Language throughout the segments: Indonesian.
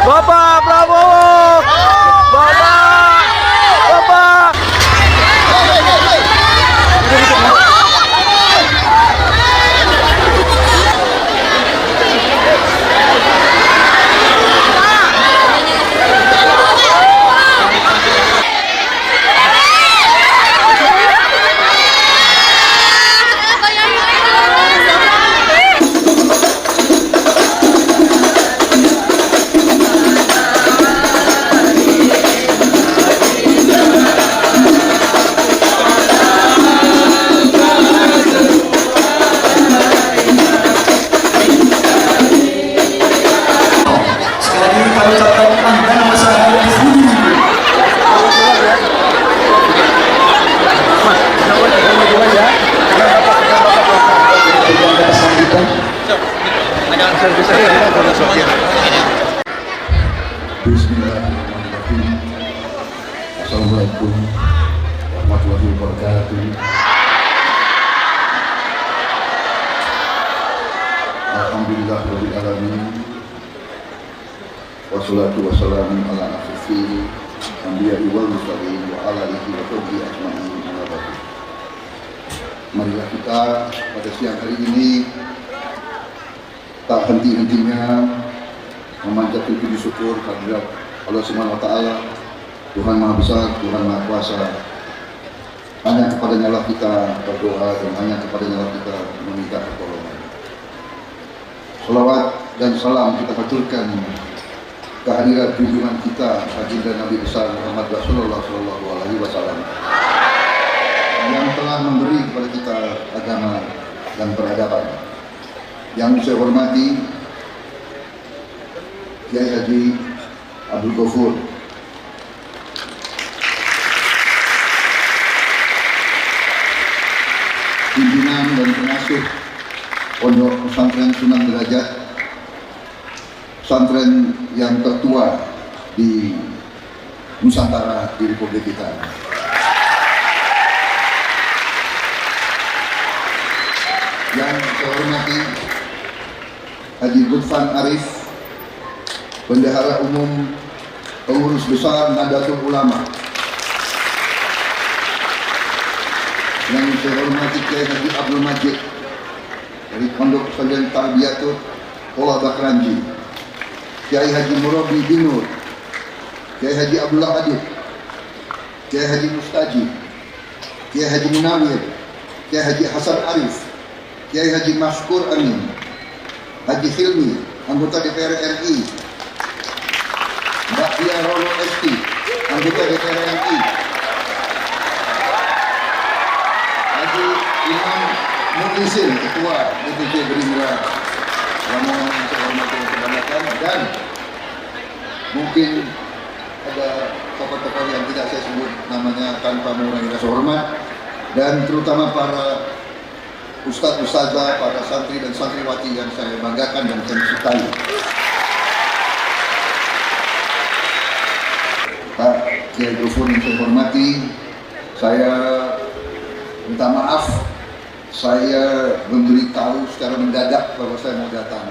Bapak Prabowo. Bapak. Bapak. Bismillahirrahmanirrahim. Assalamualaikum warahmatullahi wabarakatuh. Alhamdulillahirabbil alamin. Wassalatu wassalamu ala asyrofil anbiya'i wal mursalin wa ala alihi wa sahbihi ajma'in. Marilah kita pada siang hari ini tak henti-hentinya memanjatkan puji syukur kehadirat Allah Subhanahu wa taala, Tuhan Maha Besar, Tuhan Maha Kuasa. Hanya kepadanya lah kita berdoa dan hanya kepadanya lah kita meminta pertolongan. Salawat dan salam kita haturkan kehadirat junjungan kita baginda Nabi besar Muhammad Rasulullah sallallahu alaihi wasallam yang telah memberi kepada kita agama dan peradaban. Yang saya hormati Kiai Haji Abdul Ghafur, pimpinan dan pengasuh Pondok Pesantren Sunan Derajat, pesantren yang tertua di Nusantara di Republik kita. Yang saya hormati Haji Lutfan Arif, Bendahara Umum Pengurus Besar Nahdlatul Ulama. Yang saya hormati Kiai Haji Abdul Majid dari Pondok Pesantren Tarbiyatul Olah Bakranji, Kiai Haji Murabi Binur, Kiai Haji Abdullah Adib, Kiai Haji Mustaji, Kiai Haji Munawir, Kiai Haji Hasan Arif, Kiai Haji Maskur Amin, Haji Hilmi, anggota DPR RI, Mbak Dia Rolo Esti, anggota DPR RI, Haji Imam Mukhlisin, Ketua DPP Gerindra, Lamongan yang saya hormati kebanyakan, dan mungkin ada tokoh-tokoh yang tidak saya sebut namanya tanpa mengurangi rasa hormat, dan terutama para ustadz-ustadzah, para santri dan santriwati yang saya banggakan dan saya cintai. Pak Kiai Ghafur yang saya hormati, saya minta maaf, saya memberitahu secara mendadak bahwa saya mau datang.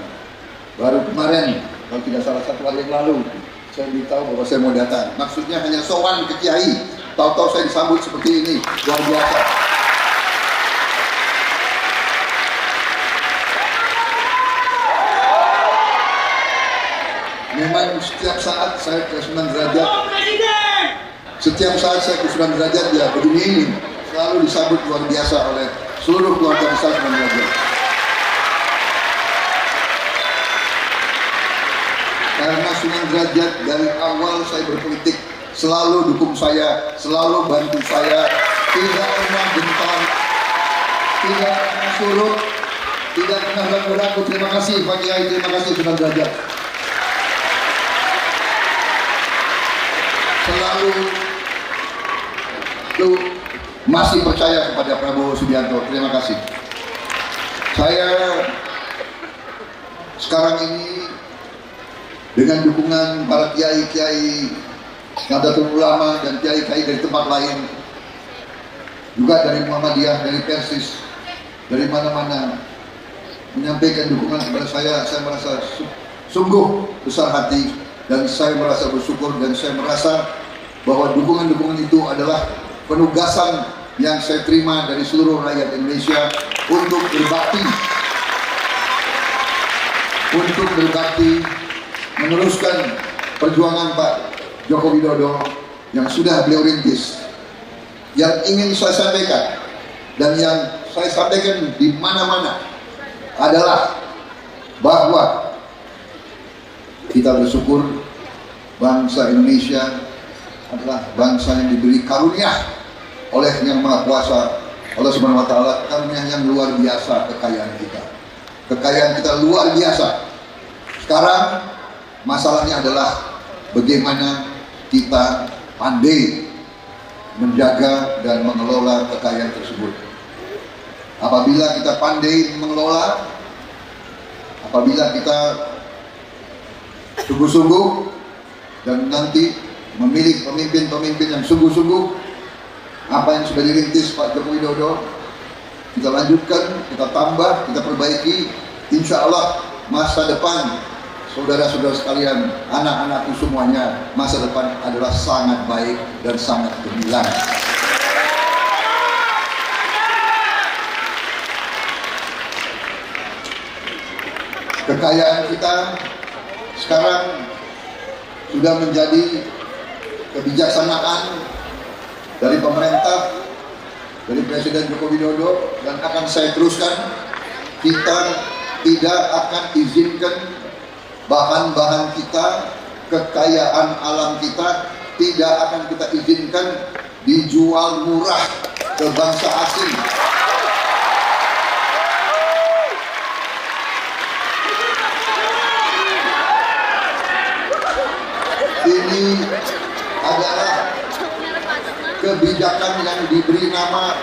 Baru kemarin, kalau tidak salah 1 hari yang lalu, saya beritahu bahwa saya mau datang. Maksudnya hanya sowan ke Kiai, tahu-tahu saya disambut seperti ini, luar biasa. Memang setiap saat saya ke Sunan Derajat, ya begini ini selalu disambut luar biasa oleh seluruh keluarga besar Sunan Derajat. Karena Sunan Derajat dari awal saya berpolitik selalu dukung saya, selalu bantu saya, tidak pernah gentar, tidak pernah surut, tidak pernah ragu-ragu. Terima kasih Pak Kiai, terima kasih Sunan Derajat. Selalu itu masih percaya kepada Prabowo Subianto. Terima kasih. Saya sekarang ini dengan dukungan para kiai-kiai Nahdlatul Ulama dan kiai-kiai dari tempat lain, juga dari Muhammadiyah, dari Persis, dari mana-mana menyampaikan dukungan kepada saya merasa sungguh besar hati dan saya merasa bersyukur dan saya merasa bahwa dukungan-dukungan itu adalah penugasan yang saya terima dari seluruh rakyat Indonesia untuk berbakti meneruskan perjuangan Pak Joko Widodo yang sudah beliau rintis. Yang ingin saya sampaikan dan yang saya sampaikan di mana-mana adalah bahwa kita bersyukur bangsa Indonesia adalah bangsa yang diberi karunia oleh Yang Maha Kuasa, Allah Subhanahu wa taala, karunia yang luar biasa. Kekayaan kita luar biasa. Sekarang masalahnya adalah bagaimana kita pandai menjaga dan mengelola kekayaan tersebut. Apabila kita pandai mengelola, apabila kita sungguh-sungguh dan nanti memilih pemimpin-pemimpin yang sungguh-sungguh, apa yang sudah dirintis Pak Joko Widodo kita lanjutkan, kita tambah, kita perbaiki. Insya Allah masa depan saudara-saudara sekalian, anak-anakku semuanya, masa depan adalah sangat baik dan sangat gemilang. Kekayaan kita sekarang sudah menjadi kebijaksanaan dari pemerintah, dari Presiden Joko Widodo, dan akan saya teruskan. Kita tidak akan izinkan bahan-bahan kita, kekayaan alam kita, tidak akan kita izinkan dijual murah ke bangsa asing. Ini adalah kebijakan yang diberi nama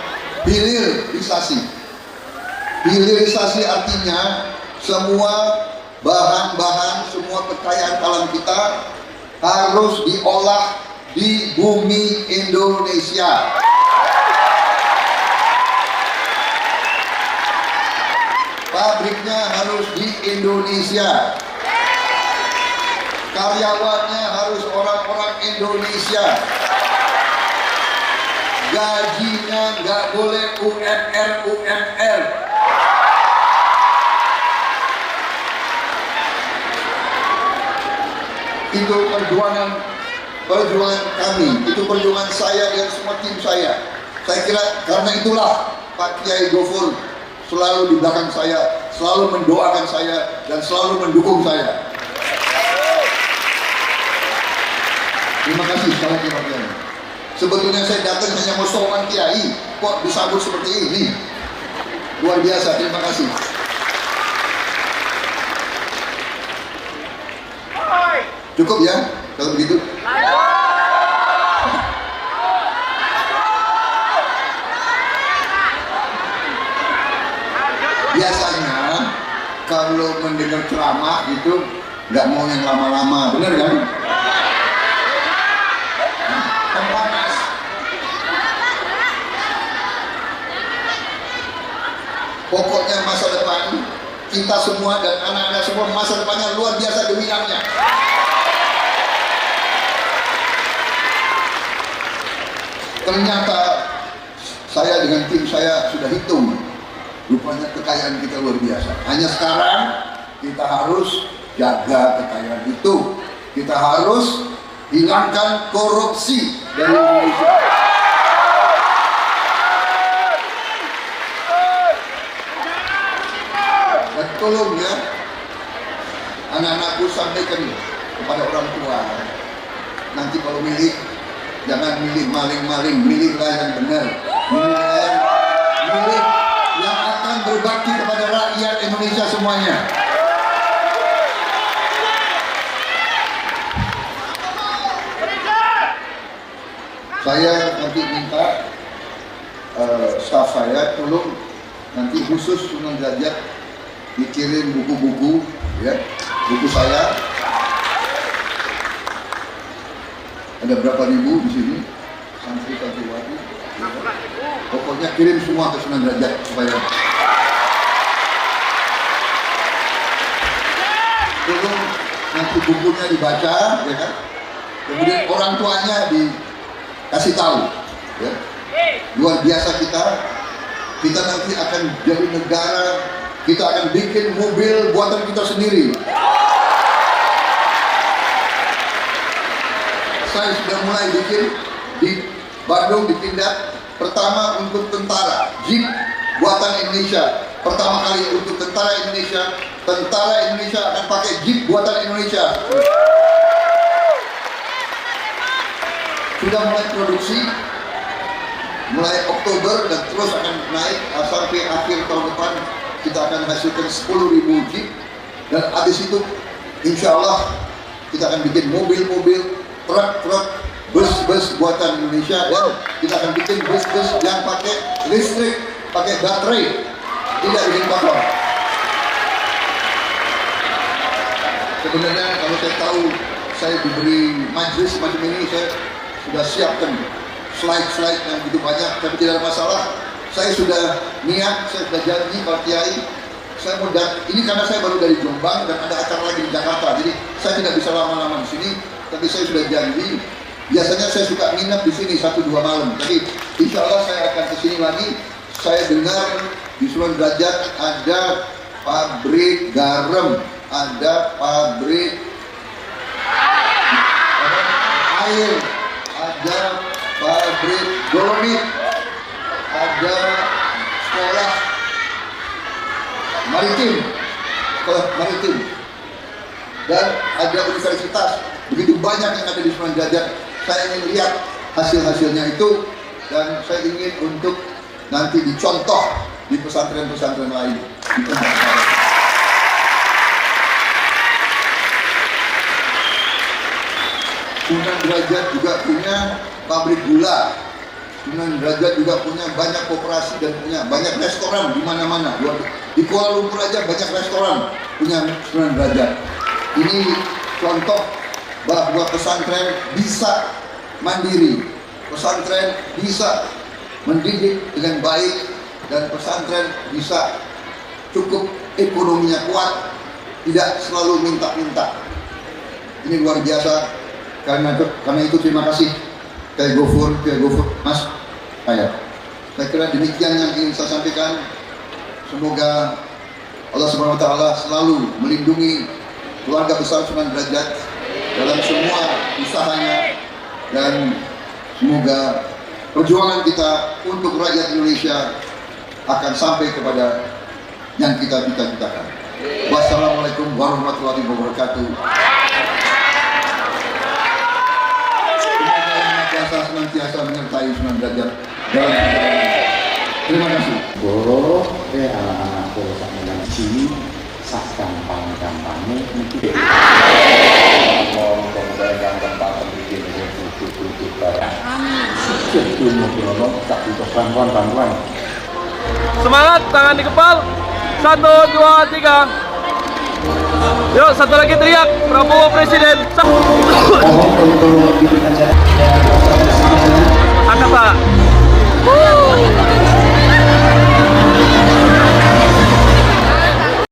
hilirisasi. Hilirisasi artinya semua bahan-bahan, semua kekayaan alam kita harus diolah di bumi Indonesia. Pabriknya harus di Indonesia. Karyawannya harus orang-orang Indonesia. Gajinya nggak boleh UMR. Itu perjuangan kami, itu perjuangan saya dan semua tim saya. Saya kira karena itulah Pak Kiai Gofur selalu di belakang saya, selalu mendoakan saya dan selalu mendukung saya. Terima kasih sekali lagi Pak Kiai. Sebetulnya saya datang hanya mau sowan Kiai, kok disambut seperti ini. Luar biasa, terima kasih. Cukup ya, kalau begitu. Biasanya kalau mendengar ceramah itu nggak mau yang lama-lama, benar kan? Panas. Pokoknya masa depan kita semua dan anak-anak semua, masa depannya luar biasa gemilangnya. Ternyata saya dengan tim saya sudah hitung, rupanya kekayaan kita luar biasa. Hanya sekarang kita harus jaga kekayaan itu. Kita harus hilangkan korupsi dari Indonesia. Dan tolong ya, anak-anakku sampaikan kepada orang tua, nanti kalau milih, jangan milih maling-maling, milihlah yang benar. Milih yang akan berbakti kepada rakyat Indonesia semuanya. Saya nanti minta staf saya tolong nanti khusus Sunan Derajat dikirim buku-buku, ya, buku saya. Ada berapa ribu di sini, santriwati, ya. Pokoknya kirim semua ke Sunan Derajat supaya tolong nanti itu bukunya dibaca, ya kan? Kemudian orang tuanya dikasih tahu, ya. Luar biasa kita nanti akan jadi negara, kita akan bikin mobil buatan kita sendiri. Saya sudah mulai bikin di Bandung, di Pindad, pertama untuk tentara, Jeep buatan Indonesia. Pertama kali untuk tentara Indonesia akan pakai Jeep buatan Indonesia. Sudah mulai produksi, mulai Oktober dan terus akan naik sampai akhir tahun depan kita akan hasilkan 10.000 Jeep, dan habis itu insya Allah kita akan bikin mobil-mobil, truk-truk, bus-bus buatan Indonesia, dan kita akan bikin bus-bus yang pakai listrik, pakai baterai, tidak bikin kotor. Sebenarnya kalau saya tahu saya diberi majelis macam ini, saya sudah siapkan slide-slide yang begitu banyak, tapi tidak ada masalah. Saya sudah niat, saya sudah janji Pak Kiai, saya mau ini karena saya baru dari Jombang dan ada acara lagi di Jakarta, jadi saya tidak bisa lama-lama di sini, tapi saya sudah janji. Biasanya saya suka nginep di sini 1-2 malam, tapi insya Allah saya akan ke sini lagi. Saya dengar di Sunan Derajat ada pabrik garam, ada pabrik air, ada pabrik dolomit, ada sekolah maritim, dan ada universitas. Begitu banyak yang ada di Sunan Derajat. Saya ingin lihat hasil-hasilnya itu, dan saya ingin untuk nanti dicontoh di pesantren-pesantren lain. Sunan Derajat juga punya pabrik gula. Sunan Derajat juga punya banyak koperasi dan punya banyak restoran di mana-mana. Di Kuala Lumpur aja banyak restoran punya Sunan Derajat. Ini contoh bahwa pesantren bisa mandiri, pesantren bisa mendidik dengan baik, dan pesantren bisa cukup ekonominya kuat, tidak selalu minta-minta. Ini luar biasa. Karena itu terima kasih Kiai Gofur, Mas Ayat. Saya kira demikian yang ingin saya sampaikan. Semoga Allah Subhanahu Wa Taala selalu melindungi keluarga besar Sunan Derajat dalam semua usahanya, dan semoga perjuangan kita untuk rakyat Indonesia akan sampai kepada yang kita cita-citakan. Wassalamualaikum warahmatullahi wabarakatuh. Semoga Yang Maha Kuasa senantiasa menyertai Sunan Derajat dalam perjalanan. Terima kasih. Boro, anak-anakku sama ngaji, sak gampang-gampangnya mungkin. Kemudian tempat bikin butuh barang. Itu ngobrol tak butuh bantuan. Semangat, tangan di kepal. 1, 2, 3. Yuk, satu lagi teriak, Prabowo Presiden. Mohon untuk diberikan jarak.